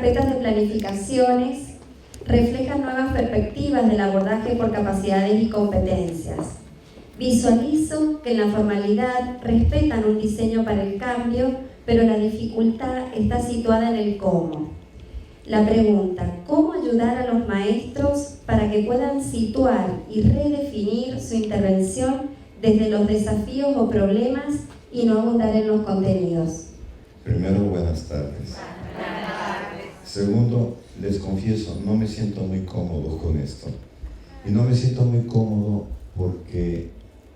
carpetas de planificaciones reflejan nuevas perspectivas del abordaje por capacidades y competencias. Visualizo que en la formalidad respetan un diseño para el cambio, pero la dificultad está situada en el cómo. La pregunta: ¿cómo ayudar a los maestros para que puedan situar y redefinir su intervención desde los desafíos o problemas y no abundar en los contenidos? Primero, buenas tardes. Segundo, les confieso, no me siento muy cómodo con esto. Y no me siento muy cómodo porque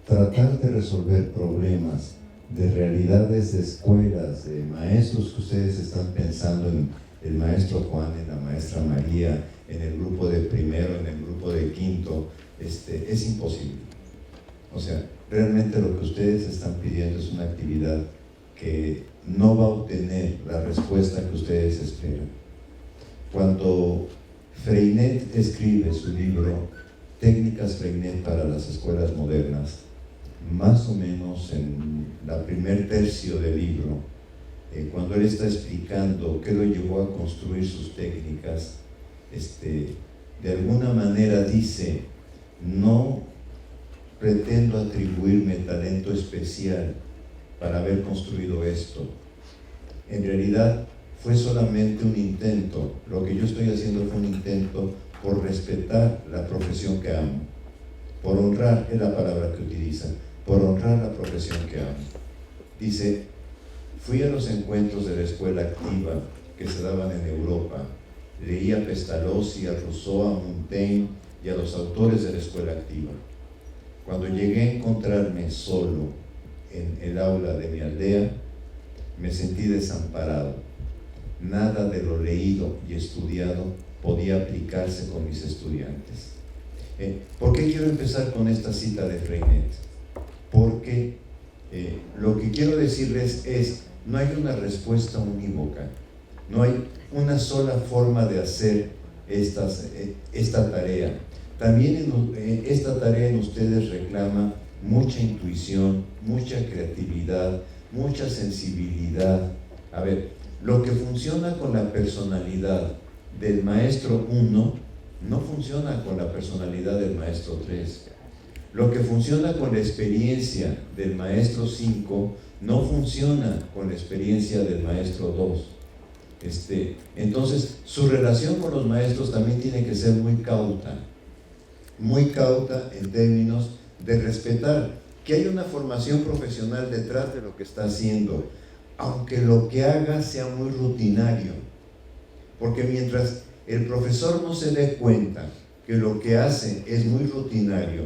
tratar de resolver problemas de realidades de escuelas, de maestros que ustedes están pensando en el maestro Juan, en la maestra María, en el grupo de primero, en el grupo de quinto, es imposible. O sea, realmente lo que ustedes están pidiendo es una actividad que no va a obtener la respuesta que ustedes esperan. Cuando Freinet escribe su libro Técnicas Freinet para las escuelas modernas, más o menos en la primer tercio del libro, cuando él está explicando qué lo llevó a construir sus técnicas, de alguna manera dice: no pretendo atribuirme talento especial para haber construido esto. En realidad fue solamente un intento. Lo que yo estoy haciendo fue un intento por respetar la profesión que amo, por honrar, es la palabra que utiliza, por honrar la profesión que amo. Dice: fui a los encuentros de la escuela activa que se daban en Europa, leí a Pestalozzi, a Rousseau, a Montaigne y a los autores de la escuela activa. Cuando llegué a encontrarme solo en el aula de mi aldea, me sentí desamparado. Nada de lo leído y estudiado podía aplicarse con mis estudiantes. ¿Por qué quiero empezar con esta cita de Freinet? Porque lo que quiero decirles es: no hay una respuesta unívoca, no hay una sola forma de hacer esta tarea. También esta tarea en ustedes reclama mucha intuición, mucha creatividad, mucha sensibilidad. A ver, lo que funciona con la personalidad del maestro 1 no funciona con la personalidad del maestro 3. Lo que funciona con la experiencia del maestro 5 no funciona con la experiencia del maestro 2. Entonces, su relación con los maestros también tiene que ser muy cauta en términos de respetar que hay una formación profesional detrás de lo que está haciendo, aunque lo que haga sea muy rutinario. Porque mientras el profesor no se dé cuenta que lo que hace es muy rutinario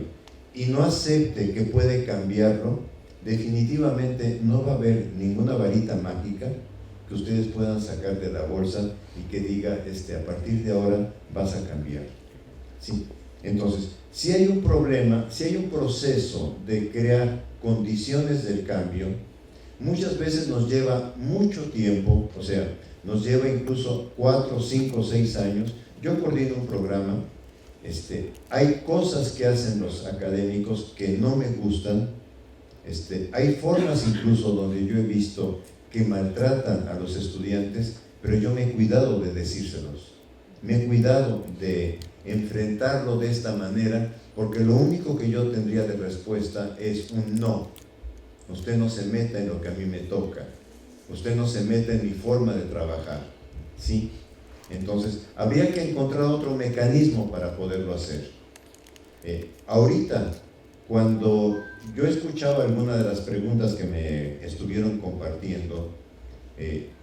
y no acepte que puede cambiarlo, definitivamente no va a haber ninguna varita mágica que ustedes puedan sacar de la bolsa y que diga: a partir de ahora vas a cambiar. ¿Sí? Entonces, si hay un problema, si hay un proceso de crear condiciones del cambio, muchas veces nos lleva mucho tiempo, o sea, nos lleva incluso 4, 5, 6 años. Yo coordino un programa, hay cosas que hacen los académicos que no me gustan, hay formas incluso donde yo he visto que maltratan a los estudiantes, pero yo me he cuidado de decírselos, me he cuidado de enfrentarlo de esta manera, porque lo único que yo tendría de respuesta es un no. Usted no se meta en lo que a mí me toca, usted no se meta en mi forma de trabajar, ¿sí? Entonces, habría que encontrar otro mecanismo para poderlo hacer. Ahorita, cuando yo escuchaba algunas de las preguntas que me estuvieron compartiendo,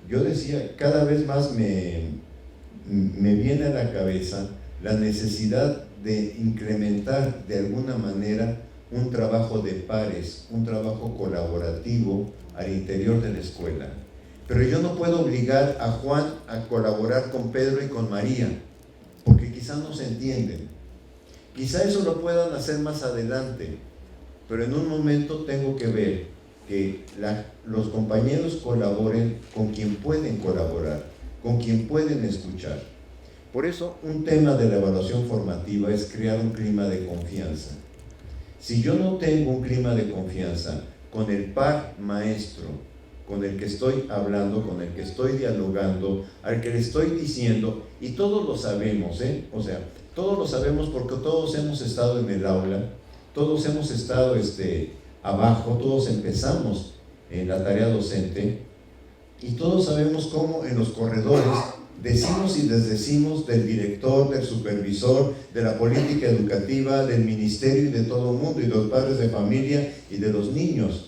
yo decía, cada vez más me viene a la cabeza la necesidad de incrementar de alguna manera un trabajo de pares, un trabajo colaborativo al interior de la escuela. Pero yo no puedo obligar a Juan a colaborar con Pedro y con María, porque quizá no se entienden. Quizá eso lo puedan hacer más adelante, pero en un momento tengo que ver que los compañeros colaboren con quien pueden colaborar, con quien pueden escuchar. Por eso, un tema de la evaluación formativa es crear un clima de confianza. Si yo no tengo un clima de confianza con el par maestro, con el que estoy hablando, con el que estoy dialogando, al que le estoy diciendo, y todos lo sabemos, o sea, todos lo sabemos porque todos hemos estado en el aula, todos hemos estado abajo, todos empezamos en la tarea docente, y todos sabemos cómo en los corredores decimos y desdecimos del director, del supervisor, de la política educativa, del ministerio y de todo el mundo, y de los padres de familia y de los niños.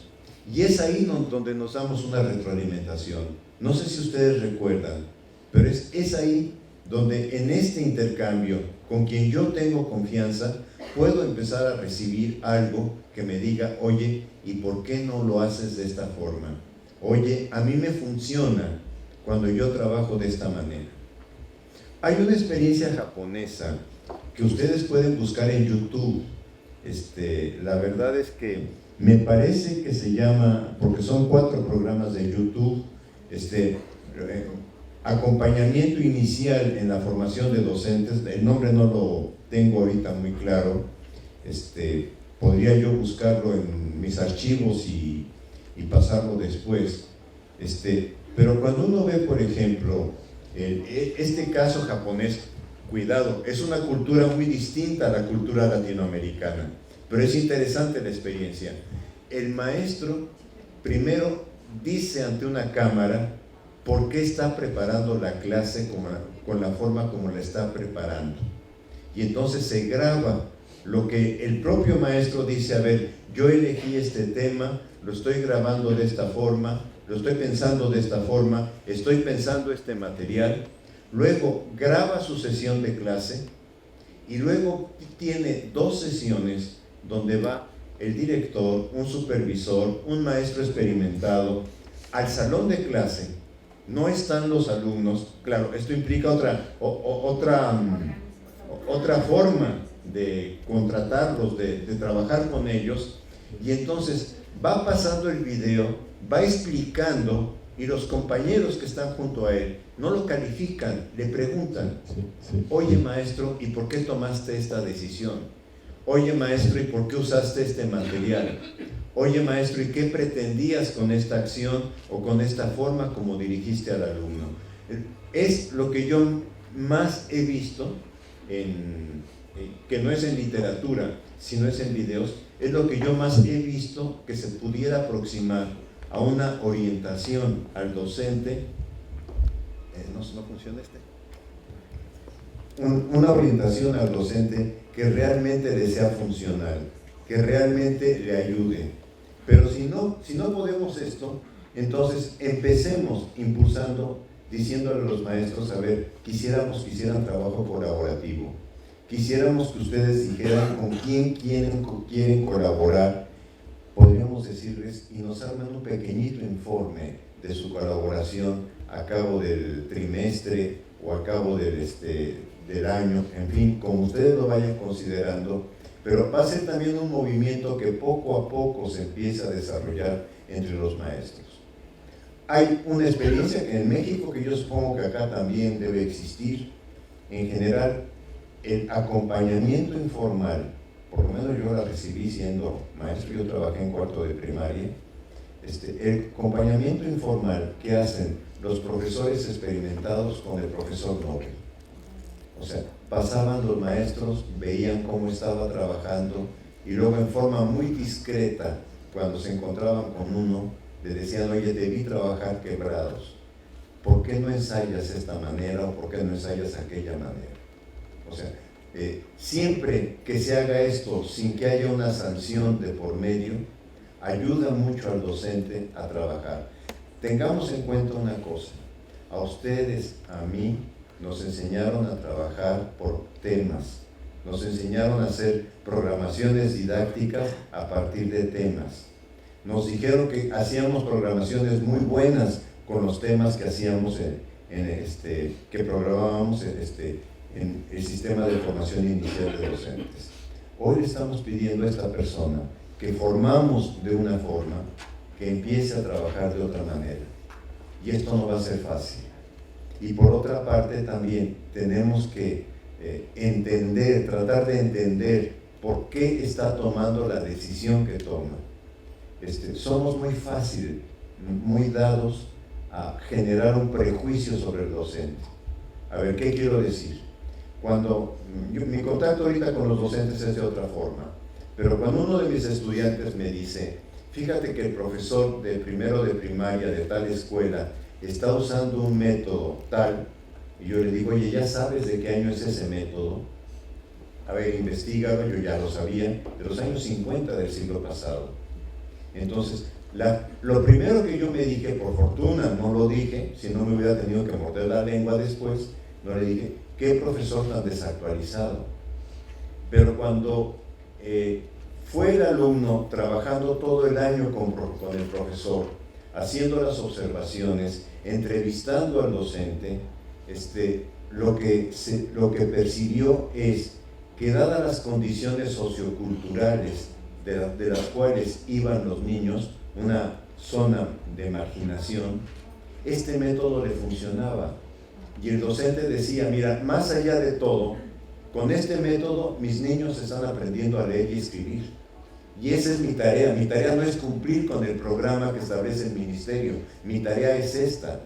Y es ahí donde nos damos una retroalimentación. No sé si ustedes recuerdan, pero es ahí donde en este intercambio, con quien yo tengo confianza, puedo empezar a recibir algo que me diga, oye, ¿y por qué no lo haces de esta forma? Oye, a mí me funciona cuando yo trabajo de esta manera. Hay una experiencia japonesa que ustedes pueden buscar en YouTube. La verdad es que me parece que se llama, porque son 4 programas de YouTube, acompañamiento inicial en la formación de docentes. El nombre no lo tengo ahorita muy claro. Podría yo buscarlo en mis archivos y pasarlo después. Pero cuando uno ve, por ejemplo, este caso japonés, cuidado, es una cultura muy distinta a la cultura latinoamericana, pero es interesante la experiencia. El maestro primero dice ante una cámara por qué está preparando la clase con la forma como la está preparando. Y entonces se graba lo que el propio maestro dice, a ver, yo elegí este tema, lo estoy grabando de esta forma, lo estoy pensando de esta forma, estoy pensando este material. Luego graba su sesión de clase y luego tiene 2 sesiones donde va el director, un supervisor, un maestro experimentado al salón de clase. No están los alumnos, claro, esto implica otra forma de contratarlos, de trabajar con ellos, y entonces va pasando el video, va explicando, y los compañeros que están junto a él no lo califican, le preguntan, oye maestro, ¿y por qué tomaste esta decisión? Oye maestro, ¿y por qué usaste este material? Oye maestro, ¿y qué pretendías con esta acción o con esta forma como dirigiste al alumno? Es lo que yo más he visto, que no es en literatura, sino es en videos, es lo que yo más he visto que se pudiera aproximar a una orientación al docente. ¿No funciona una orientación al docente que realmente le sea funcional, que realmente le ayude. Pero si no podemos esto, entonces empecemos impulsando, diciéndole a los maestros, a ver, quisiéramos que hicieran trabajo colaborativo, quisiéramos que ustedes dijeran con quién quieren colaborar, podríamos decirles, y nos arman un pequeñito informe de su colaboración a cabo del trimestre o a cabo del año, en fin, como ustedes lo vayan considerando, pero va a ser también un movimiento que poco a poco se empieza a desarrollar entre los maestros. Hay una experiencia que en México, que yo supongo que acá también debe existir, en general, el acompañamiento informal, por lo menos yo la recibí siendo maestro, yo trabajé en 4º de primaria, el acompañamiento informal que hacen los profesores experimentados con el profesor Nobel. O sea, pasaban los maestros, veían cómo estaba trabajando y luego en forma muy discreta, cuando se encontraban con uno, le decían, oye, te vi trabajar quebrados, ¿por qué no ensayas esta manera o por qué no ensayas aquella manera? O sea, siempre que se haga esto sin que haya una sanción de por medio, ayuda mucho al docente a trabajar. Tengamos en cuenta una cosa, a ustedes, a mí, nos enseñaron a trabajar por temas, nos enseñaron a hacer programaciones didácticas a partir de temas. Nos dijeron que hacíamos programaciones muy buenas con los temas que hacíamos que programábamos en el sistema de formación inicial de docentes. Hoy le estamos pidiendo a esta persona que formamos de una forma, que empiece a trabajar de otra manera. Y esto no va a ser fácil. Y por otra parte también tenemos que tratar de entender por qué está tomando la decisión que toma. Somos muy fácil muy dados a generar un prejuicio sobre el docente. A ver, ¿qué quiero decir? Mi contacto ahorita con los docentes es de otra forma, pero cuando uno de mis estudiantes me dice, fíjate que el profesor de primero de primaria de tal escuela está usando un método tal, y yo le digo, oye, ¿ya sabes de qué año es ese método? A ver, investígalo, yo ya lo sabía, de los años 50 del siglo pasado. Entonces, lo primero que yo me dije, por fortuna no lo dije, si no me hubiera tenido que morder la lengua después, no le dije, qué profesor tan desactualizado. Pero cuando fue el alumno trabajando todo el año con el profesor, haciendo las observaciones, entrevistando al docente, lo que percibió es que dadas las condiciones socioculturales de las cuales iban los niños, una zona de marginación, este método le funcionaba. Y el docente decía, mira, más allá de todo, con este método mis niños están aprendiendo a leer y escribir. Y esa es mi tarea. Mi tarea no es cumplir con el programa que establece el ministerio. Mi tarea es esta.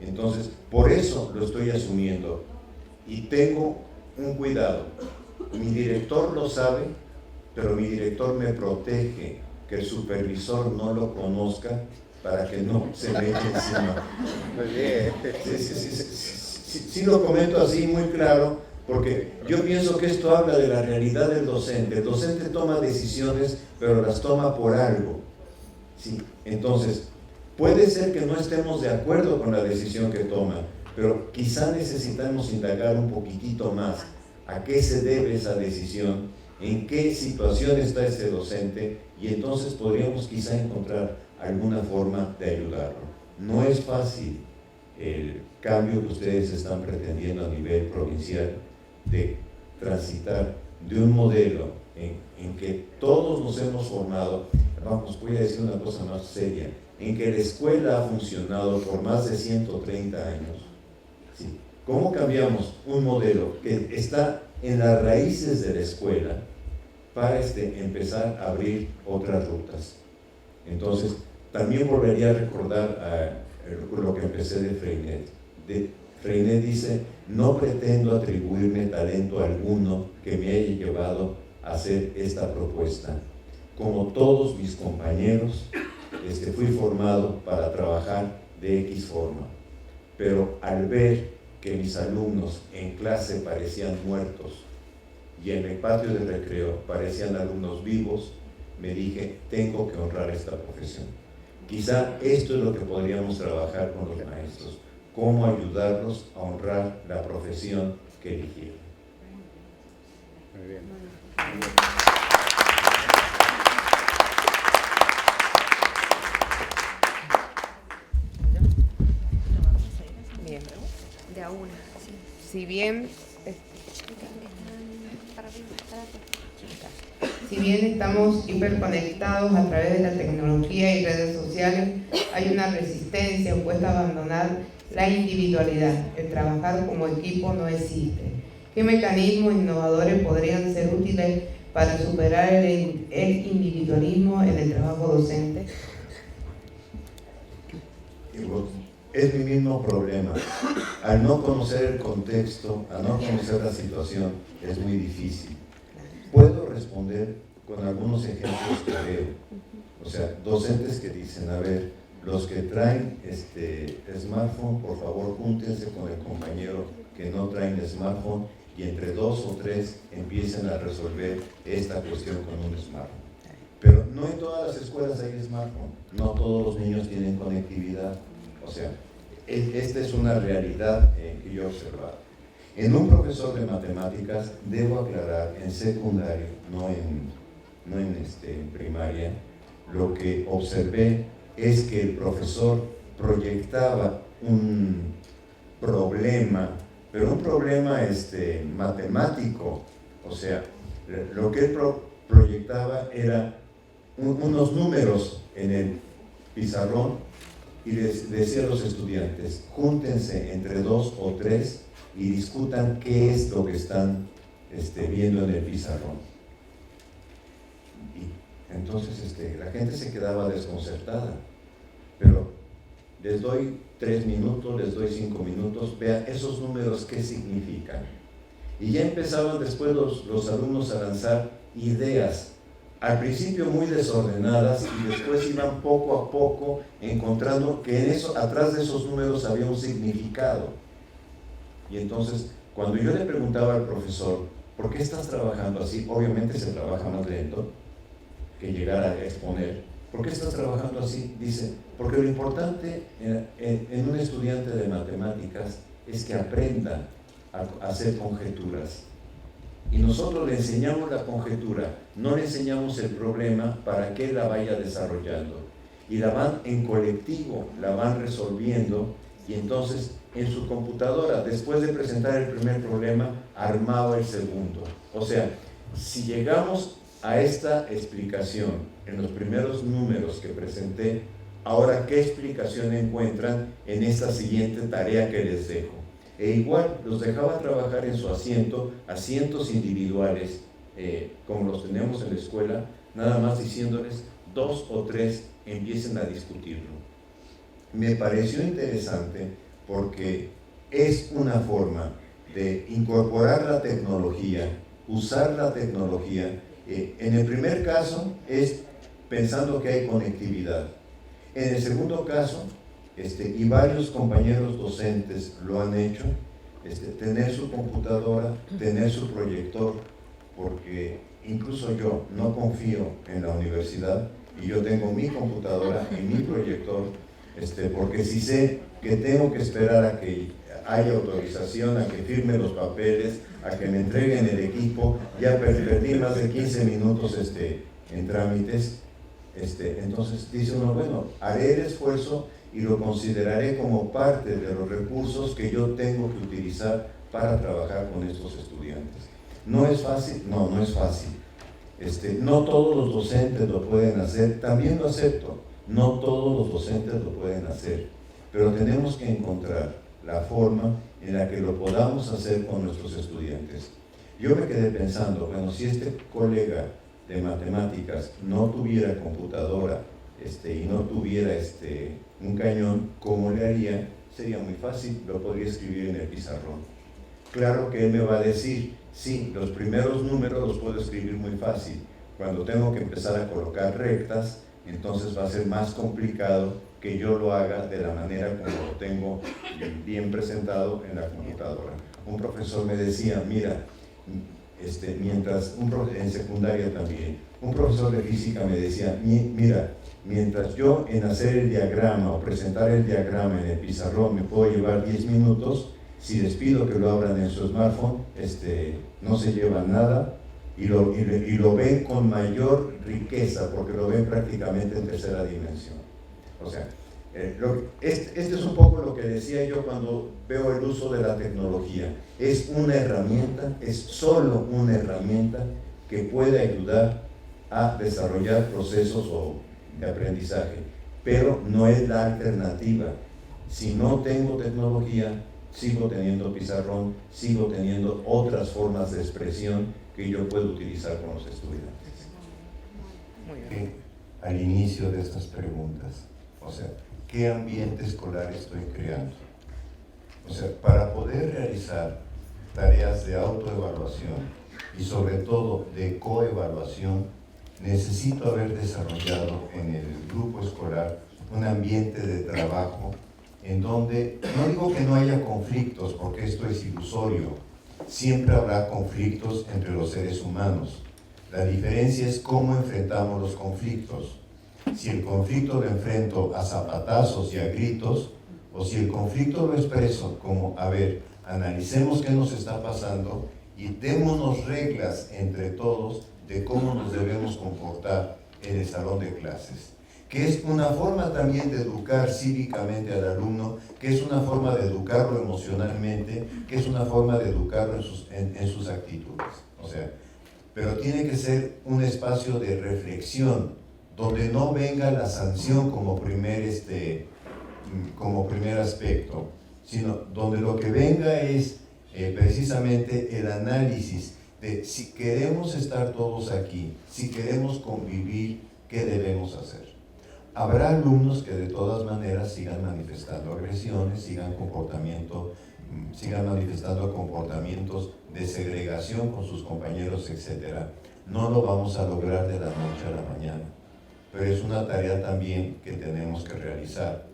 Entonces, por eso lo estoy asumiendo. Y tengo un cuidado. Mi director lo sabe, pero mi director me protege que el supervisor no lo conozca para que no se me eche encima. Muy bien. Sí lo comento así muy claro, porque yo pienso que esto habla de la realidad del docente. El docente toma decisiones, pero las toma por algo. ¿Sí? Entonces, puede ser que no estemos de acuerdo con la decisión que toma, pero quizá necesitamos indagar un poquitito más a qué se debe esa decisión, en qué situación está ese docente, y entonces podríamos quizá encontrar alguna forma de ayudarlo. No es fácil el cambio que ustedes están pretendiendo a nivel provincial de transitar de un modelo en que todos nos hemos formado, vamos, voy a decir una cosa más seria, en que la escuela ha funcionado por más de 130 años. ¿Sí? ¿Cómo cambiamos un modelo que está en las raíces de la escuela para empezar a abrir otras rutas? Entonces, también volvería a recordar lo que empecé de Freinet. Freinet dice, no pretendo atribuirme talento alguno que me haya llevado a hacer esta propuesta. Como todos mis compañeros, fui formado para trabajar de X forma, pero al ver que mis alumnos en clase parecían muertos y en el patio de recreo parecían alumnos vivos, me dije, tengo que honrar esta profesión. Quizá esto es lo que podríamos trabajar con los maestros, cómo ayudarlos a honrar la profesión que eligieron. Muy bien. Bien. De a una. Si bien estamos hiperconectados a través de la tecnología y redes sociales, hay una resistencia opuesta a abandonar la individualidad. El trabajar como equipo no existe. ¿Qué mecanismos innovadores podrían ser útiles para superar el individualismo en el trabajo docente? Es mi mismo problema. Al no conocer el contexto, al no conocer la situación, es muy difícil. Puedo responder con algunos ejemplos que veo. O sea, docentes que dicen, a ver, los que traen smartphone, por favor, júntense con el compañero que no traen smartphone y entre 2 o 3 empiecen a resolver esta cuestión con un smartphone. Pero no en todas las escuelas hay smartphone, no todos los niños tienen conectividad. O sea, esta es una realidad que yo he observado. En un profesor de matemáticas, debo aclarar, en secundario, no en primaria, lo que observé es que el profesor proyectaba un problema, pero un problema matemático. O sea, lo que él proyectaba era unos números en el pizarrón y les decía a los estudiantes, júntense entre 2 o 3 y discutan qué es lo que están viendo en el pizarrón. Y entonces la gente se quedaba desconcertada. pero les doy 3 minutos, les doy 5 minutos, vean esos números qué significan. Y ya empezaban después los alumnos a lanzar ideas, al principio muy desordenadas, y después iban poco a poco encontrando que en eso, atrás de esos números había un significado. Y entonces, cuando yo le preguntaba al profesor, ¿por qué estás trabajando así? Obviamente se trabaja más lento que llegar a exponer. ¿Por qué estás trabajando así? Dice, porque lo importante en un estudiante de matemáticas es que aprenda a hacer conjeturas. Y nosotros le enseñamos la conjetura, no le enseñamos el problema para que la vaya desarrollando. Y la van en colectivo, la van resolviendo, y entonces en su computadora, después de presentar el primer problema, armaba el segundo. O sea, si llegamos a esta explicación en los primeros números que presenté, ahora ¿qué explicación encuentran en esta siguiente tarea que les dejo? E igual los dejaba trabajar en su asiento, asientos individuales, como los tenemos en la escuela, nada más diciéndoles 2 o 3 empiecen a discutirlo. Me pareció interesante porque es una forma de incorporar la tecnología, usar la tecnología. En el primer caso es pensando que hay conectividad. En el segundo caso, y varios compañeros docentes lo han hecho, tener su computadora, tener su proyector, porque incluso yo no confío en la universidad y yo tengo mi computadora y mi proyector, porque si sé que tengo que esperar a que haya autorización, a que firme los papeles, a que me entreguen el equipo, ya perdí más de 15 minutos en trámites, entonces dice uno, bueno, haré el esfuerzo y lo consideraré como parte de los recursos que yo tengo que utilizar para trabajar con estos estudiantes. ¿No es fácil? No, no es fácil. No todos los docentes lo pueden hacer, también lo acepto, no todos los docentes lo pueden hacer, pero tenemos que encontrar la forma en la que lo podamos hacer con nuestros estudiantes. Yo me quedé pensando, bueno, si este colega de matemáticas no tuviera computadora y no tuviera un cañón, ¿cómo le haría? Sería muy fácil, lo podría escribir en el pizarrón. Claro que él me va a decir, sí, los primeros números los puedo escribir muy fácil. Cuando tengo que empezar a colocar rectas, entonces va a ser más complicado que yo lo haga de la manera como lo tengo bien presentado en la computadora. Un profesor me decía, mira, en secundaria también, un profesor de física me decía, mira, mientras yo en hacer el diagrama o presentar el diagrama en el pizarrón me puedo llevar 10 minutos, si les pido que lo abran en su smartphone, no se llevan nada y lo ven con mayor riqueza porque lo ven prácticamente en tercera dimensión. O sea, este es un poco lo que decía yo cuando veo el uso de la tecnología. Es una herramienta, es solo una herramienta que puede ayudar a desarrollar procesos de aprendizaje, pero no es la alternativa. Si no tengo tecnología, sigo teniendo pizarrón, sigo teniendo otras formas de expresión que yo puedo utilizar con los estudiantes. Al inicio de estas preguntas, o sea, ¿qué ambiente escolar estoy creando? O sea, para poder realizar tareas de autoevaluación y sobre todo de coevaluación, necesito haber desarrollado en el grupo escolar un ambiente de trabajo en donde, no digo que no haya conflictos, porque esto es ilusorio, siempre habrá conflictos entre los seres humanos. La diferencia es cómo enfrentamos los conflictos. Si el conflicto lo enfrento a zapatazos y a gritos, o si el conflicto lo expreso como, a ver, analicemos qué nos está pasando y démonos reglas entre todos de cómo nos debemos comportar en el salón de clases, que es una forma también de educar cívicamente al alumno, que es una forma de educarlo emocionalmente, que es una forma de educarlo en sus actitudes. O sea, pero tiene que ser un espacio de reflexión, donde no venga la sanción como primer aspecto, sino donde lo que venga es precisamente el análisis de si queremos estar todos aquí, si queremos convivir, ¿qué debemos hacer? habrá alumnos que de todas maneras sigan manifestando agresiones, sigan manifestando comportamientos de segregación con sus compañeros, etc. No lo vamos a lograr de la noche a la mañana, pero es una tarea también que tenemos que realizar.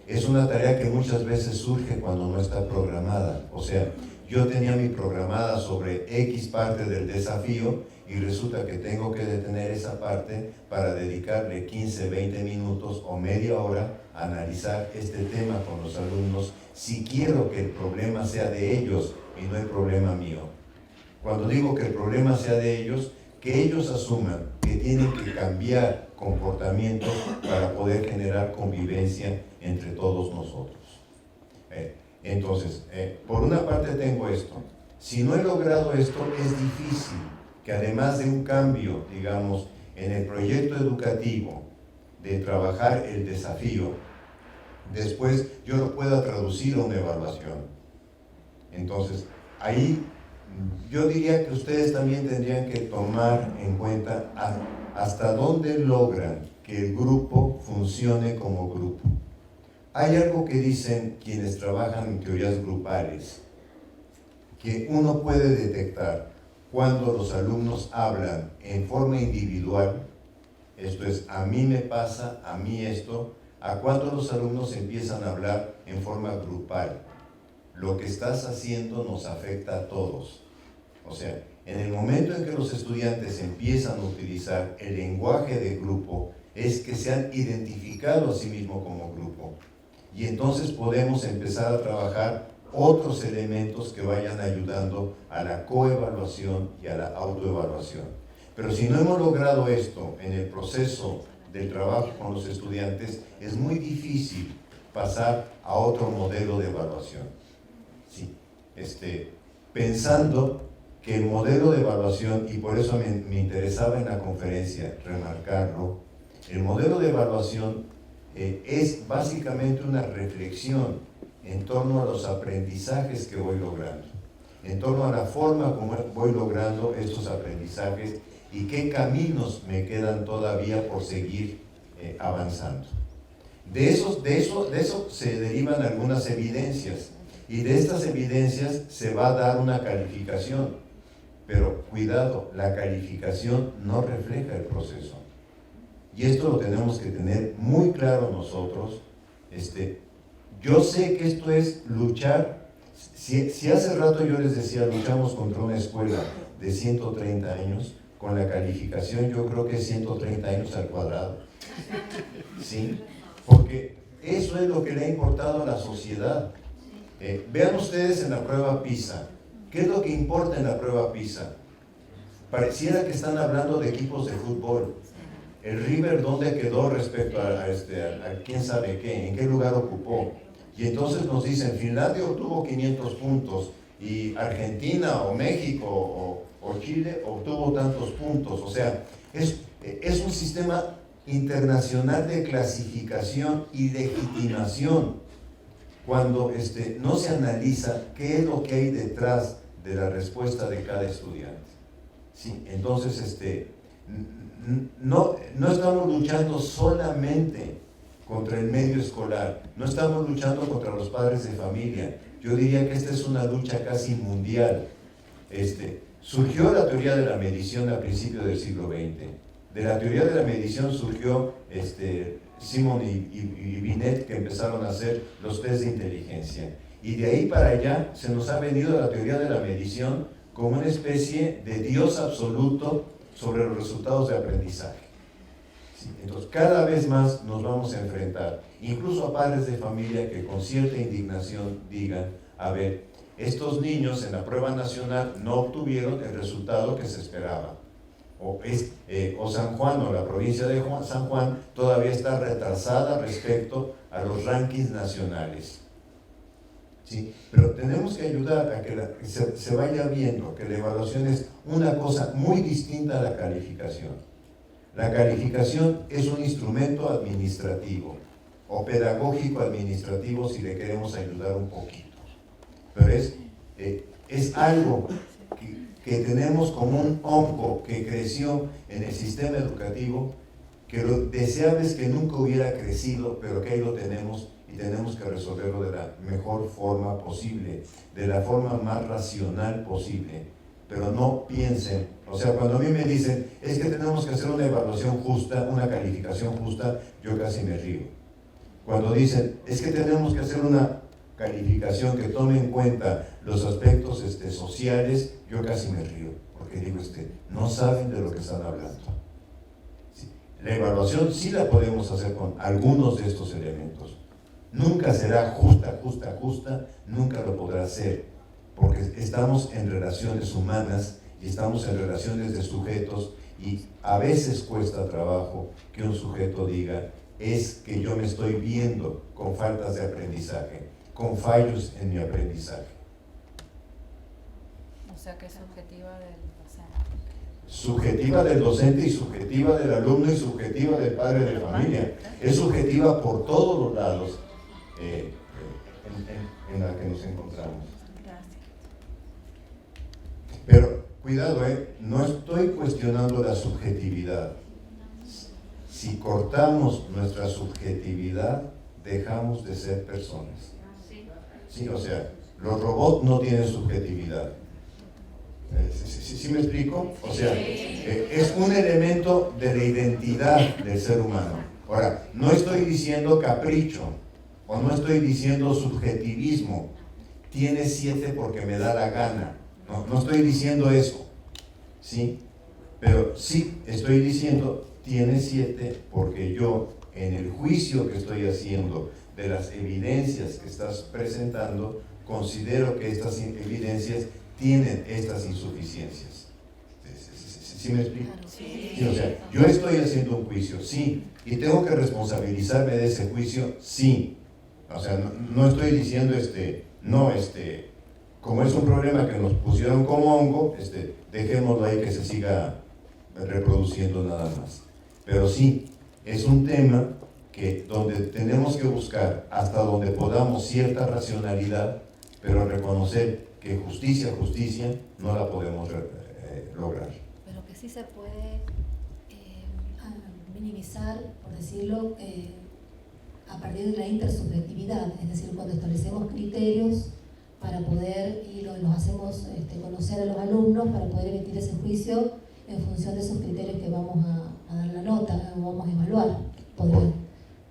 Es una tarea que muchas veces surge cuando no está programada. O sea, yo tenía mi programada sobre X parte del desafío y resulta que tengo que detener esa parte para dedicarle 15, 20 minutos o media hora a analizar este tema con los alumnos si quiero que el problema sea de ellos y no el problema mío. Cuando digo que el problema sea de ellos, que ellos asuman que tienen que cambiar comportamientos para poder generar convivencia entre todos nosotros. Entonces, por una parte tengo esto. Si no he logrado esto, es difícil que además de un cambio, digamos, en el proyecto educativo, de trabajar el desafío, después yo lo pueda traducir a una evaluación. Entonces, ahí yo diría que ustedes también tendrían que tomar en cuenta hasta dónde logran que el grupo funcione como grupo. Hay algo que dicen quienes trabajan en teorías grupales, que uno puede detectar cuando los alumnos hablan en forma individual, esto es, a mí me pasa, a mí esto, a cuando los alumnos empiezan a hablar en forma grupal. Lo que estás haciendo nos afecta a todos. O sea, en el momento en que los estudiantes empiezan a utilizar el lenguaje de grupo, es que se han identificado a sí mismos como grupo. Y entonces podemos empezar a trabajar otros elementos que vayan ayudando a la coevaluación y a la autoevaluación. Pero si no hemos logrado esto en el proceso del trabajo con los estudiantes, es muy difícil pasar a otro modelo de evaluación. Sí, pensando que el modelo de evaluación, y por eso me interesaba en la conferencia remarcarlo, el modelo de evaluación es básicamente una reflexión en torno a los aprendizajes que voy logrando, en torno a la forma como voy logrando estos aprendizajes y qué caminos me quedan todavía por seguir avanzando. De eso se derivan algunas evidencias, y de estas evidencias se va a dar una calificación, pero cuidado, la calificación no refleja el proceso. Y esto lo tenemos que tener muy claro nosotros. Yo sé que esto es luchar. Si hace rato yo les decía, luchamos contra una escuela de 130 años, con la calificación yo creo que es 130 años al cuadrado. ¿Sí? Porque eso es lo que le ha importado a la sociedad. Vean ustedes en la prueba PISA. ¿Qué es lo que importa en la prueba PISA? Pareciera que están hablando de equipos de fútbol. El River, ¿dónde quedó respecto a quién sabe qué? ¿En qué lugar ocupó? Y entonces nos dicen, Finlandia obtuvo 500 puntos y Argentina o México o Chile obtuvo tantos puntos. O sea, es un sistema internacional de clasificación y legitimación cuando no se analiza qué es lo que hay detrás de la respuesta de cada estudiante. ¿Sí? Entonces, no estamos luchando solamente contra el medio escolar, no estamos luchando contra los padres de familia. Yo diría que esta es una lucha casi mundial. Surgió la teoría de la medición a principios del siglo XX. De la teoría de la medición surgió Simon y Binet, que empezaron a hacer los test de inteligencia. Y de ahí para allá se nos ha venido la teoría de la medición como una especie de Dios absoluto sobre los resultados de aprendizaje. ¿Sí? Entonces, cada vez más nos vamos a enfrentar, incluso a padres de familia que con cierta indignación digan, a ver, estos niños en la prueba nacional no obtuvieron el resultado que se esperaba. O San Juan o la provincia de San Juan todavía está retrasada respecto a los rankings nacionales. ¿Sí? Pero tenemos que ayudar a que se vaya viendo que la evaluación es una cosa muy distinta a la calificación. La calificación es un instrumento administrativo o pedagógico administrativo si le queremos ayudar un poquito. Pero es algo que tenemos como un hongo que creció en el sistema educativo que lo deseable es que nunca hubiera crecido, pero que ahí lo tenemos y tenemos que resolverlo de la mejor forma posible, de la forma más racional posible. Pero no piensen, o sea, cuando a mí me dicen, es que tenemos que hacer una evaluación justa, una calificación justa, yo casi me río. Cuando dicen, es que tenemos que hacer una calificación que tome en cuenta los aspectos sociales, yo casi me río, porque digo, no saben de lo que están hablando. Sí. La evaluación sí la podemos hacer con algunos de estos elementos. Nunca será justa, nunca lo podrá ser, porque estamos en relaciones humanas y estamos en relaciones de sujetos, y a veces cuesta trabajo que un sujeto diga, es que yo me estoy viendo con faltas de aprendizaje, con fallos en mi aprendizaje. O sea que es subjetiva del docente. Subjetiva del docente y subjetiva del alumno y subjetiva del padre de familia. Es subjetiva por todos los lados en la que nos encontramos. Gracias. Pero cuidado, no estoy cuestionando la subjetividad. Si cortamos nuestra subjetividad, dejamos de ser personas. Sí, o sea, los robots no tienen subjetividad. ¿Sí me explico? O sea, es un elemento de la identidad del ser humano. Ahora, no estoy diciendo capricho, o no estoy diciendo subjetivismo. Tiene 7 porque me da la gana. No estoy diciendo eso. ¿Sí? Pero sí estoy diciendo, tiene 7 porque yo, en el juicio que estoy haciendo de las evidencias que estás presentando, considero que estas evidencias tienen estas insuficiencias. ¿Sí me explico? Sí, o sea, yo estoy haciendo un juicio, sí, y tengo que responsabilizarme de ese juicio, sí. O sea, no estoy diciendo, como es un problema que nos pusieron como hongo, dejémoslo ahí que se siga reproduciendo nada más. Pero sí, es un tema donde tenemos que buscar hasta donde podamos cierta racionalidad, pero reconocer que justicia no la podemos lograr. Pero que sí se puede minimizar, por decirlo, a partir de la intersubjetividad, es decir, cuando establecemos criterios para poder, y los hacemos conocer a los alumnos para poder emitir ese juicio en función de esos criterios que vamos a dar la nota, o vamos a evaluar.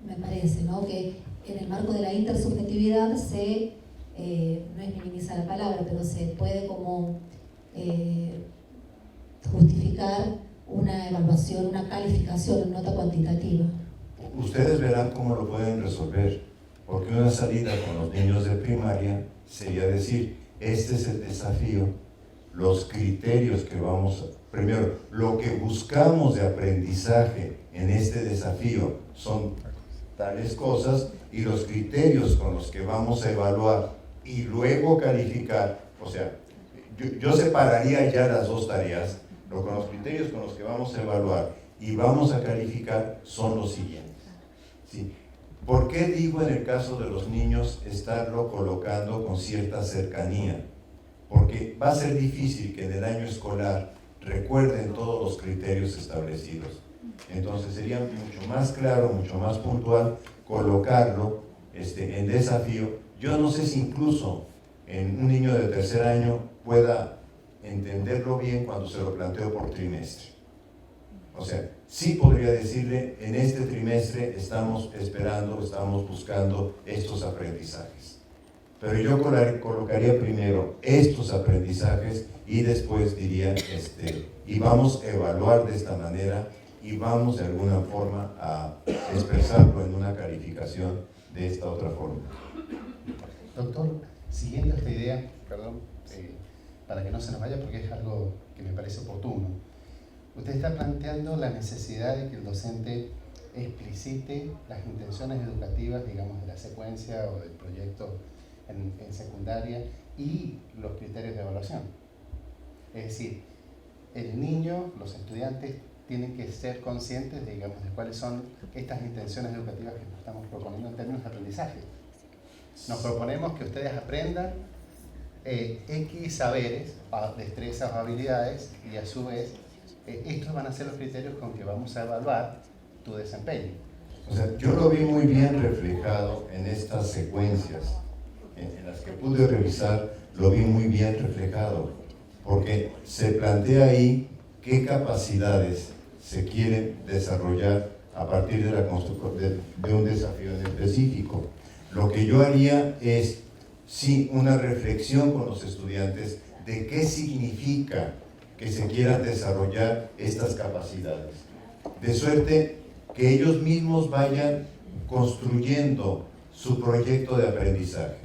Me parece, ¿no? Que en el marco de la intersubjetividad no es minimizar la palabra, pero se puede como justificar una evaluación, una calificación, una nota cuantitativa. Ustedes verán cómo lo pueden resolver, porque una salida con los niños de primaria sería decir, este es el desafío, los criterios que primero, lo que buscamos de aprendizaje en este desafío son tales cosas, y los criterios con los que vamos a evaluar y luego calificar, o sea, yo separaría ya las dos tareas, pero con los criterios con los que vamos a evaluar y vamos a calificar son los siguientes. ¿Sí? ¿Por qué digo en el caso de los niños estarlo colocando con cierta cercanía? Porque va a ser difícil que en el año escolar recuerden todos los criterios establecidos. Entonces sería mucho más claro, mucho más puntual colocarlo en desafío. Yo no sé si incluso en un niño de tercer año pueda entenderlo bien cuando se lo planteo por trimestre. O sea, sí podría decirle, en este trimestre estamos buscando estos aprendizajes. Pero yo colocaría primero estos aprendizajes y después diría, y vamos a evaluar de esta manera y vamos de alguna forma a expresarlo en una calificación de esta otra forma. Doctor, siguiendo esta idea, para que no se nos vaya porque es algo que me parece oportuno, usted está planteando la necesidad de que el docente explicite las intenciones educativas, digamos, de la secuencia o del proyecto en secundaria y los criterios de evaluación. Es decir, el niño, los estudiantes tienen que ser conscientes, digamos, de cuáles son estas intenciones educativas que nos estamos proponiendo en términos de aprendizaje. Nos proponemos que ustedes aprendan X saberes, destrezas o habilidades, y a su vez estos van a ser los criterios con que vamos a evaluar tu desempeño. O sea, yo lo vi muy bien reflejado en estas secuencias, en las que pude revisar, lo vi muy bien reflejado, porque se plantea ahí qué capacidades se quieren desarrollar a partir de la construcción de un desafío en específico. Lo que yo haría es, sí, una reflexión con los estudiantes de qué significa que se quieran desarrollar estas capacidades, de suerte que ellos mismos vayan construyendo su proyecto de aprendizaje.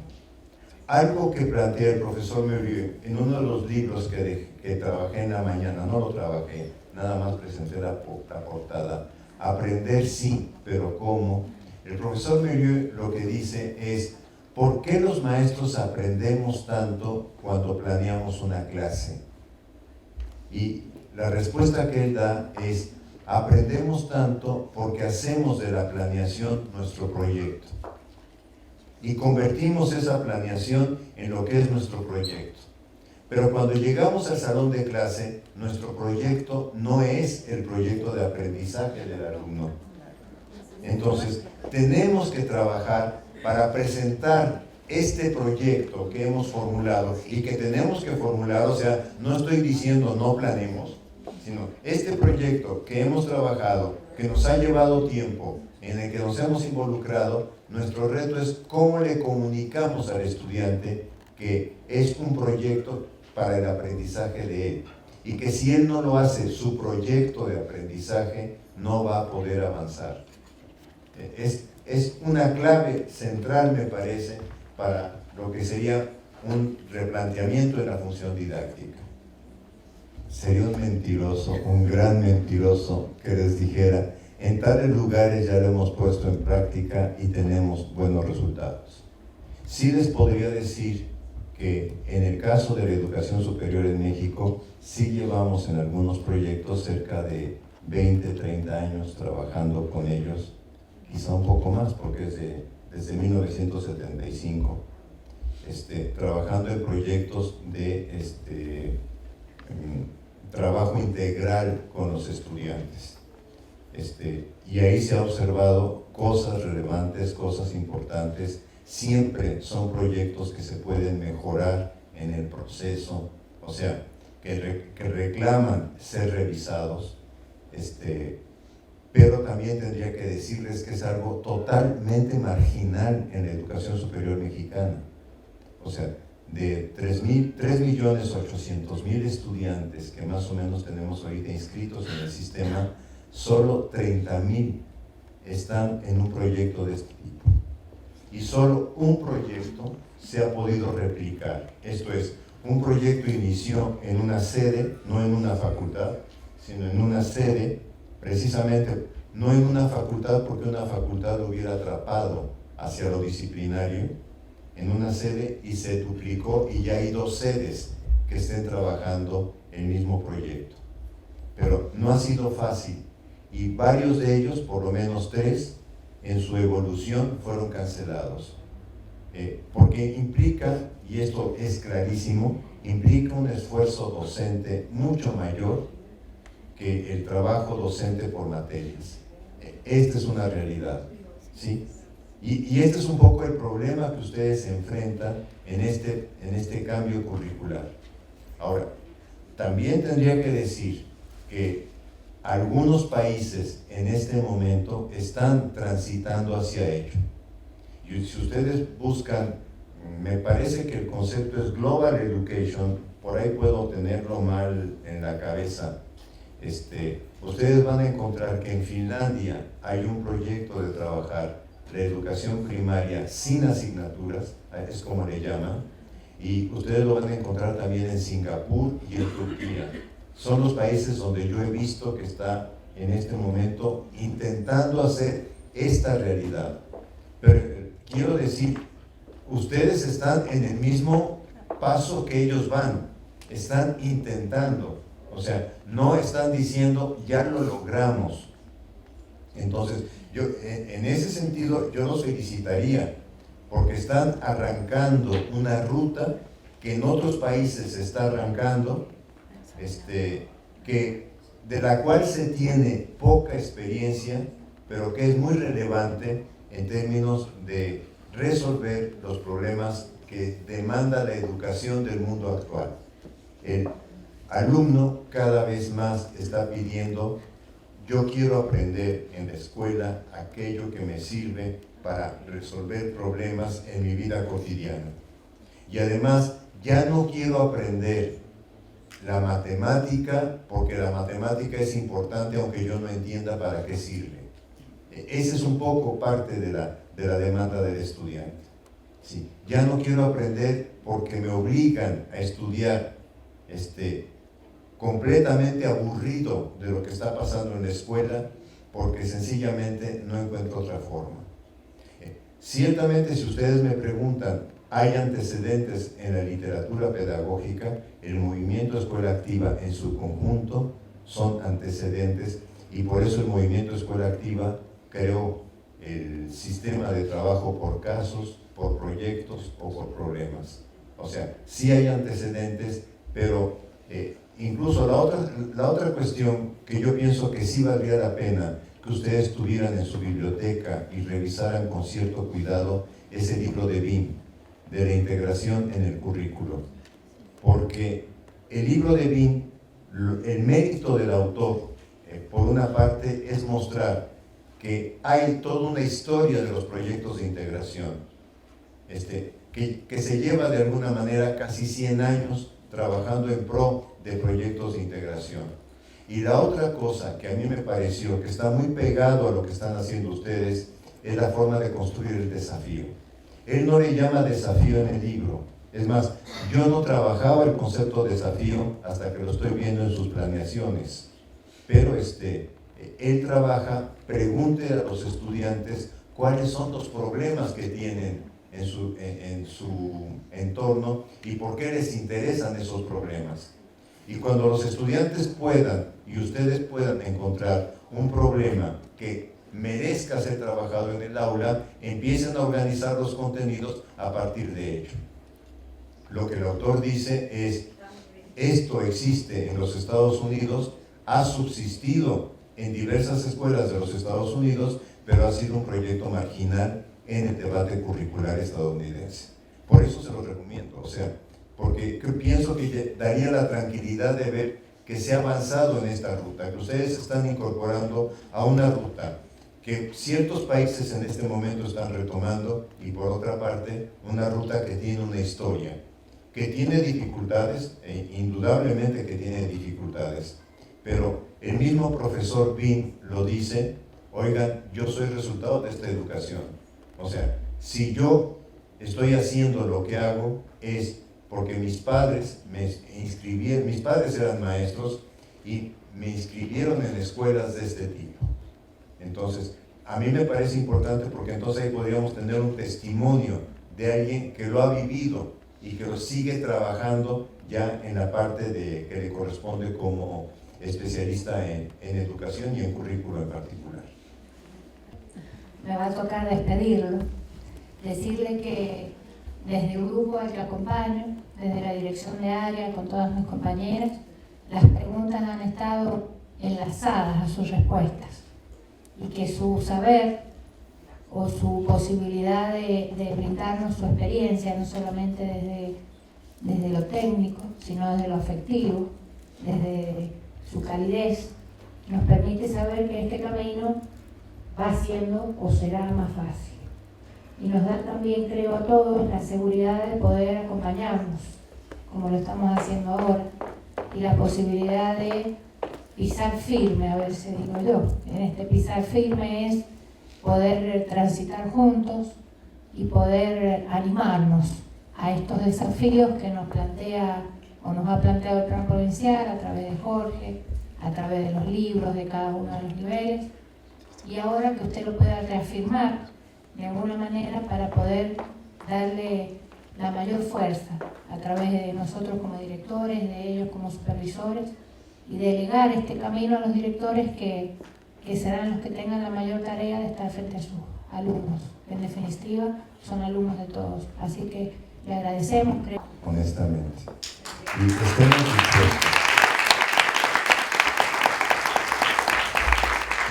Algo que plantea el profesor Muriel en uno de los libros que trabajé en la mañana, no lo trabajé, nada más presenté la portada, Aprender sí, pero ¿cómo? El profesor Muriel lo que dice es, ¿por qué los maestros aprendemos tanto cuando planeamos una clase? Y la respuesta que él da es, aprendemos tanto porque hacemos de la planeación nuestro proyecto y convertimos esa planeación en lo que es nuestro proyecto. Pero cuando llegamos al salón de clase, nuestro proyecto no es el proyecto de aprendizaje del alumno. Entonces, tenemos que trabajar para presentar este proyecto que hemos formulado y que tenemos que formular, o sea, no estoy diciendo no planeemos, sino este proyecto que hemos trabajado, que nos ha llevado tiempo, en el que nos hemos involucrado, nuestro reto es cómo le comunicamos al estudiante que es un proyecto para el aprendizaje de él y que si él no lo hace su proyecto de aprendizaje, no va a poder avanzar. Es una clave central, me parece, para lo que sería un replanteamiento de la función didáctica. Sería un mentiroso, un gran mentiroso, que les dijera, en tales lugares ya lo hemos puesto en práctica y tenemos buenos resultados. Sí les podría decir que en el caso de la educación superior en México, sí llevamos en algunos proyectos cerca de 20, 30 años trabajando con ellos, quizá un poco más, porque es desde 1975, trabajando en proyectos de trabajo integral con los estudiantes. Y ahí se ha observado cosas relevantes, cosas importantes. Siempre son proyectos que se pueden mejorar en el proceso, o sea, que reclaman ser revisados, pero también tendría que decirles que es algo totalmente marginal en la educación superior mexicana. O sea, de 3.800.000 estudiantes que más o menos tenemos ahorita inscritos en el sistema, solo 30.000 están en un proyecto de este tipo. Y solo un proyecto se ha podido replicar. Esto es, un proyecto inició en una sede, no en una facultad, sino en una sede, precisamente no en una facultad porque una facultad lo hubiera atrapado hacia lo disciplinario, en una sede, y se duplicó y ya hay 2 sedes que estén trabajando el mismo proyecto. Pero no ha sido fácil y varios de ellos, por lo menos 3, en su evolución fueron cancelados. Porque implica, y esto es clarísimo, implica un esfuerzo docente mucho mayor que el trabajo docente por materias. Esta es una realidad, ¿sí? Y este es un poco el problema que ustedes enfrentan en este cambio curricular. Ahora, también tendría que decir que algunos países en este momento están transitando hacia ello. Y si ustedes buscan, me parece que el concepto es Global Education, por ahí puedo tenerlo mal en la cabeza. Ustedes van a encontrar que en Finlandia hay un proyecto de trabajar la educación primaria sin asignaturas, es como le llaman, y ustedes lo van a encontrar también en Singapur y en Turquía. Son los países donde yo he visto que está en este momento intentando hacer esta realidad. Pero quiero decir, ustedes están en el mismo paso que ellos van, están intentando, o sea, no están diciendo ya lo logramos. Entonces, yo, en ese sentido, yo los felicitaría, porque están arrancando una ruta que en otros países se está arrancando, de la cual se tiene poca experiencia pero que es muy relevante en términos de resolver los problemas que demanda la educación del mundo actual. El alumno cada vez más está pidiendo: yo quiero aprender en la escuela aquello que me sirve para resolver problemas en mi vida cotidiana. Y además, ya no quiero aprender la matemática, porque la matemática es importante aunque yo no entienda para qué sirve. Esa es un poco parte de la demanda del estudiante. Sí, ya no quiero aprender porque me obligan a estudiar completamente aburrido de lo que está pasando en la escuela, porque sencillamente no encuentro otra forma. Ciertamente, si ustedes me preguntan, hay antecedentes en la literatura pedagógica. El movimiento Escuela Activa en su conjunto son antecedentes, y por eso el movimiento Escuela Activa creó el sistema de trabajo por casos, por proyectos o por problemas. O sea, sí hay antecedentes, pero incluso la otra cuestión que yo pienso que sí valdría la pena que ustedes tuvieran en su biblioteca y revisaran con cierto cuidado es el libro de BIM, de la integración en el currículo. Porque el libro de BIM, el mérito del autor, por una parte, es mostrar que hay toda una historia de los proyectos de integración, que se lleva de alguna manera casi 100 años trabajando en pro de proyectos de integración. Y la otra cosa que a mí me pareció que está muy pegado a lo que están haciendo ustedes es la forma de construir el desafío. Él no le llama desafío en el libro. Es más, yo no trabajaba el concepto de desafío hasta que lo estoy viendo en sus planeaciones. Pero él trabaja, pregunte a los estudiantes cuáles son los problemas que tienen en su entorno y por qué les interesan esos problemas. Y cuando los estudiantes puedan y ustedes puedan encontrar un problema que merezca ser trabajado en el aula, empiecen a organizar los contenidos a partir de ello. Lo que el autor dice es: esto existe en los Estados Unidos, ha subsistido en diversas escuelas de los Estados Unidos, pero ha sido un proyecto marginal en el debate curricular estadounidense. Por eso se lo recomiendo, o sea, porque pienso que daría la tranquilidad de ver que se ha avanzado en esta ruta, que ustedes se están incorporando a una ruta que ciertos países en este momento están retomando, y por otra parte, una ruta que tiene una historia, que tiene dificultades, indudablemente que tiene dificultades, pero el mismo profesor Bean lo dice: oigan, yo soy resultado de esta educación. O sea, si yo estoy haciendo lo que hago es porque mis padres me inscribieron, mis padres eran maestros y me inscribieron en escuelas de este tipo. Entonces, a mí me parece importante porque entonces ahí podríamos tener un testimonio de alguien que lo ha vivido y que lo sigue trabajando ya en la parte que le corresponde como especialista en educación y en currículo en particular. Me va a tocar despedirlo, decirle que desde el grupo al que acompaño, desde la dirección de área, con todas mis compañeras, las preguntas han estado enlazadas a sus respuestas y que su saber o su posibilidad de brindarnos su experiencia, no solamente desde lo técnico, sino desde lo afectivo, desde su calidez, nos permite saber que este camino va siendo o será más fácil. Y nos da también, creo, a todos la seguridad de poder acompañarnos, como lo estamos haciendo ahora, y la posibilidad de pisar firme, a veces digo yo. En este pisar firme es poder transitar juntos y poder animarnos a estos desafíos que nos plantea o nos ha planteado el plan provincial a través de Jorge, a través de los libros de cada uno de los niveles, y ahora que usted lo pueda reafirmar de alguna manera para poder darle la mayor fuerza a través de nosotros como directores, de ellos como supervisores, y delegar este camino a los directores que serán los que tengan la mayor tarea de estar frente a sus alumnos. En definitiva, son alumnos de todos. Así que le agradecemos. Honestamente. Y estemos dispuestos.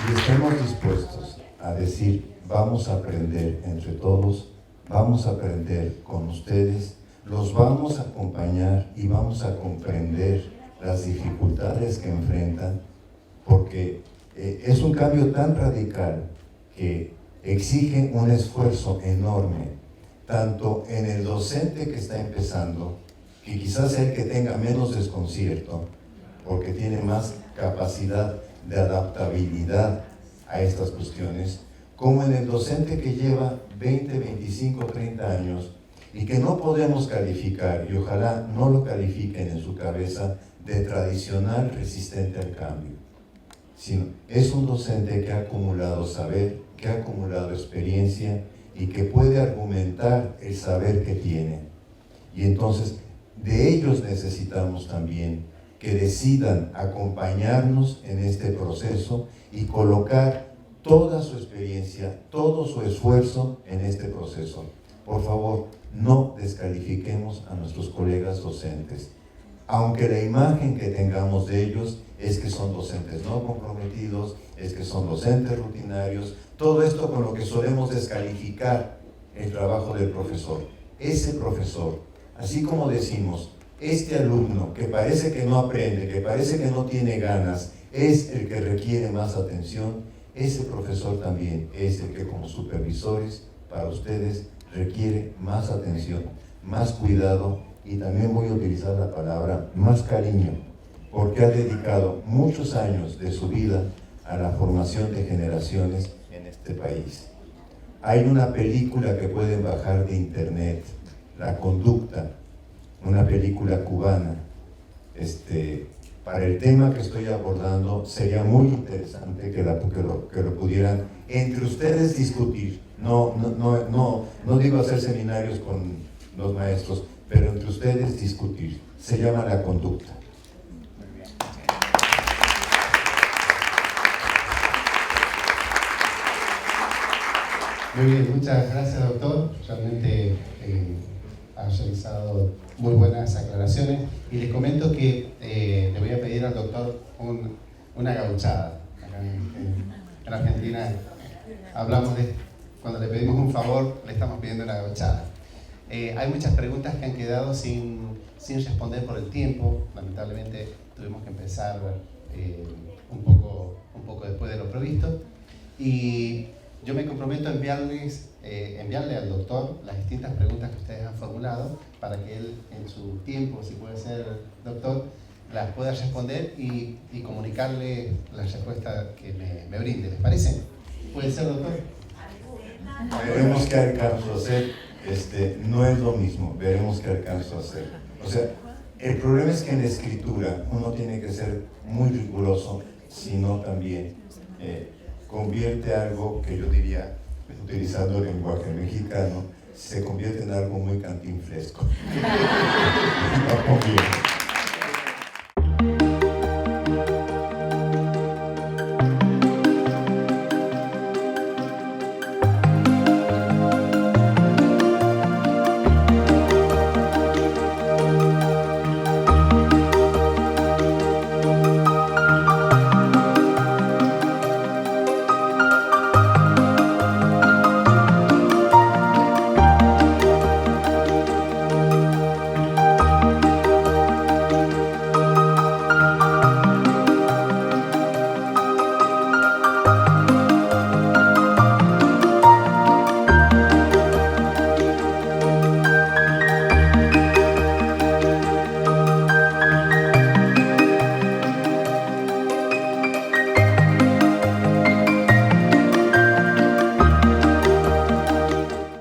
y estemos dispuestos a decir, vamos a aprender entre todos, vamos a aprender con ustedes, los vamos a acompañar y vamos a comprender las dificultades que enfrentan, porque es un cambio tan radical que exige un esfuerzo enorme, tanto en el docente que está empezando, que quizás es el que tenga menos desconcierto, porque tiene más capacidad de adaptabilidad a estas cuestiones, como en el docente que lleva 20, 25, 30 años y que no podemos calificar, y ojalá no lo califiquen en su cabeza, de tradicional resistente al cambio, sino es un docente que ha acumulado saber, que ha acumulado experiencia y que puede argumentar el saber que tiene. Y entonces de ellos necesitamos también que decidan acompañarnos en este proceso y colocar toda su experiencia, todo su esfuerzo en este proceso. Por favor, no descalifiquemos a nuestros colegas docentes, aunque la imagen que tengamos de ellos es que son docentes no comprometidos, es que son docentes rutinarios, todo esto con lo que solemos descalificar el trabajo del profesor. Ese profesor, así como decimos, este alumno que parece que no aprende, que parece que no tiene ganas, es el que requiere más atención, ese profesor también es el que como supervisores, para ustedes, requiere más atención, más cuidado y también voy a utilizar la palabra más cariño, porque ha dedicado muchos años de su vida a la formación de generaciones en este país. Hay una película que pueden bajar de internet, La Conducta, una película cubana. Para el tema que estoy abordando sería muy interesante que lo pudieran entre ustedes discutir. No digo hacer seminarios con los maestros, pero entre ustedes discutir. Se llama La Conducta. Muy bien, muchas gracias, doctor. Realmente ha realizado muy buenas aclaraciones. Y les comento que le voy a pedir al doctor una gauchada. Acá en Argentina hablamos de, cuando le pedimos un favor, le estamos pidiendo una gauchada. Hay muchas preguntas que han quedado sin responder por el tiempo. Lamentablemente tuvimos que empezar un poco después de lo previsto. Y yo me comprometo a enviarle al doctor las distintas preguntas que ustedes han formulado para que él, en su tiempo, si puede ser, doctor, las pueda responder y comunicarle la respuesta que me brinde. ¿Les parece? ¿Puede ser, doctor? Veremos qué alcanzo a hacer. No es lo mismo, veremos qué alcanzo a hacer. O sea, el problema es que en la escritura uno tiene que ser muy riguroso, sino también convierte algo que yo diría, utilizando el lenguaje mexicano, se convierte en algo muy cantinflesco. No conviene.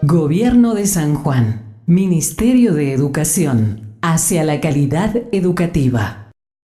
Gobierno de San Juan, Ministerio de Educación, hacia la calidad educativa.